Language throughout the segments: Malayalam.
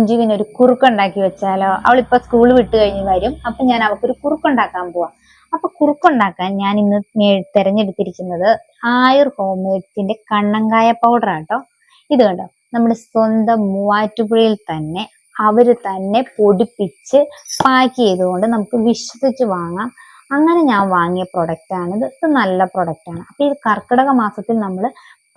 കുഞ്ചുവിന് ഒരു കുറുക്കുണ്ടാക്കി വെച്ചാലോ? അവളിപ്പോ സ്കൂൾ വിട്ട് കഴിഞ്ഞ് വരും. അപ്പൊ ഞാൻ അവൾക്കൊരു കുറുക്കുണ്ടാക്കാൻ പോവാം. അപ്പൊ കുറുക്കുണ്ടാക്കാൻ ഞാൻ ഇന്ന് തിരഞ്ഞെടുത്തിരിക്കുന്നത് ആയുർ ഹോംമേഡ്സിന്റെ കണ്ണങ്കായ പൗഡർ ആട്ടോ. ഇത് കണ്ടോ, നമ്മുടെ സ്വന്തം മൂവാറ്റുപുഴയിൽ തന്നെ അവര് തന്നെ പൊടിപ്പിച്ച് പാക്ക് ചെയ്തുകൊണ്ട് നമുക്ക് വിശ്വസിച്ച് വാങ്ങാം. അങ്ങനെ ഞാൻ വാങ്ങിയ പ്രൊഡക്റ്റ് ആണിത്. ഇത് നല്ല പ്രൊഡക്റ്റ് ആണ്. അപ്പൊ ഇത് കർക്കിടക മാസത്തിൽ നമ്മൾ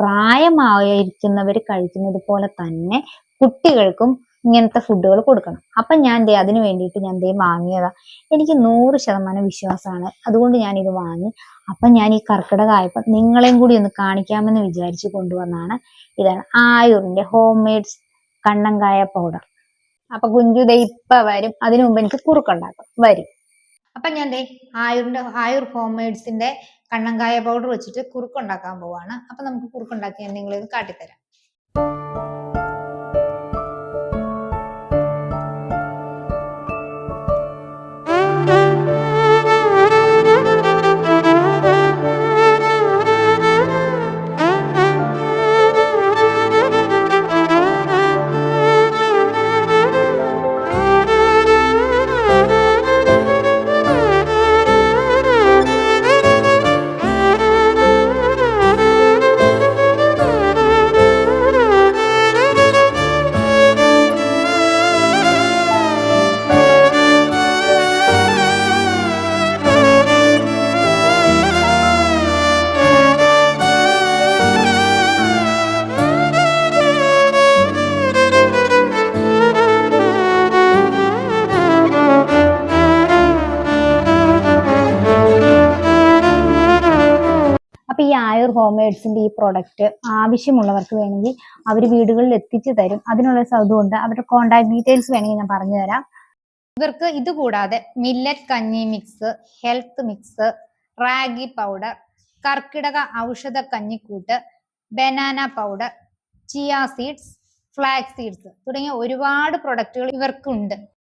പ്രായമായിരിക്കുന്നവർ കഴിക്കുന്നത് പോലെ തന്നെ കുട്ടികൾക്കും ഇങ്ങനത്തെ ഫുഡുകൾ കൊടുക്കണം. അപ്പൊ ഞാൻ അതിന് വേണ്ടിയിട്ട് ഞാൻ വാങ്ങിയതാ. എനിക്ക് 100% വിശ്വാസമാണ്, അതുകൊണ്ട് ഞാൻ ഇത് വാങ്ങി. അപ്പൊ ഞാൻ ഈ കർക്കിടക ആയപ്പോ നിങ്ങളെയും കൂടി ഒന്ന് കാണിക്കാമെന്ന് വിചാരിച്ചു കൊണ്ടുവന്നാണ്. ഇതാണ് ആയുറിന്റെ ഹോം മെയ്ഡ് കണ്ണങ്കായ പൗഡർ. അപ്പൊ കുഞ്ചു ഇപ്പൊ വരും, അതിനു മുമ്പ് എനിക്ക് കുറുക്കുണ്ടാക്കാം. വരും. അപ്പൊ ഞാൻ ആയുർ ഹോം മെയ്ഡ്സിന്റെ കണ്ണങ്കായ പൗഡർ വെച്ചിട്ട് കുറുക്കുണ്ടാക്കാൻ പോവാണ്. അപ്പൊ നമുക്ക് കുറുക്കുണ്ടാക്കി ഞാൻ നിങ്ങളെ കാട്ടിത്തരാം. അപ്പൊ ഈ ആയുർ ഹോംമെയ്ഡ്സിന്റെ ഈ പ്രൊഡക്റ്റ് ആവശ്യമുള്ളവർക്ക് വേണമെങ്കിൽ അവർ വീടുകളിൽ എത്തിച്ചു തരും. അതിനുള്ള സൗകര്യമുണ്ട്. അവരുടെ കോൺടാക്ട് ഡീറ്റെയിൽസ് വേണമെങ്കിൽ ഞാൻ പറഞ്ഞു തരാം. ഇവർക്ക് ഇത് കൂടാതെ മില്ലറ്റ് കഞ്ഞി mix, health mix, ragi powder, കർക്കിടക ഔഷധ കഞ്ഞിക്കൂട്ട്, banana powder, chia seeds, flax seeds തുടങ്ങിയ ഒരുപാട് പ്രൊഡക്റ്റുകൾ ഇവർക്കുണ്ട്.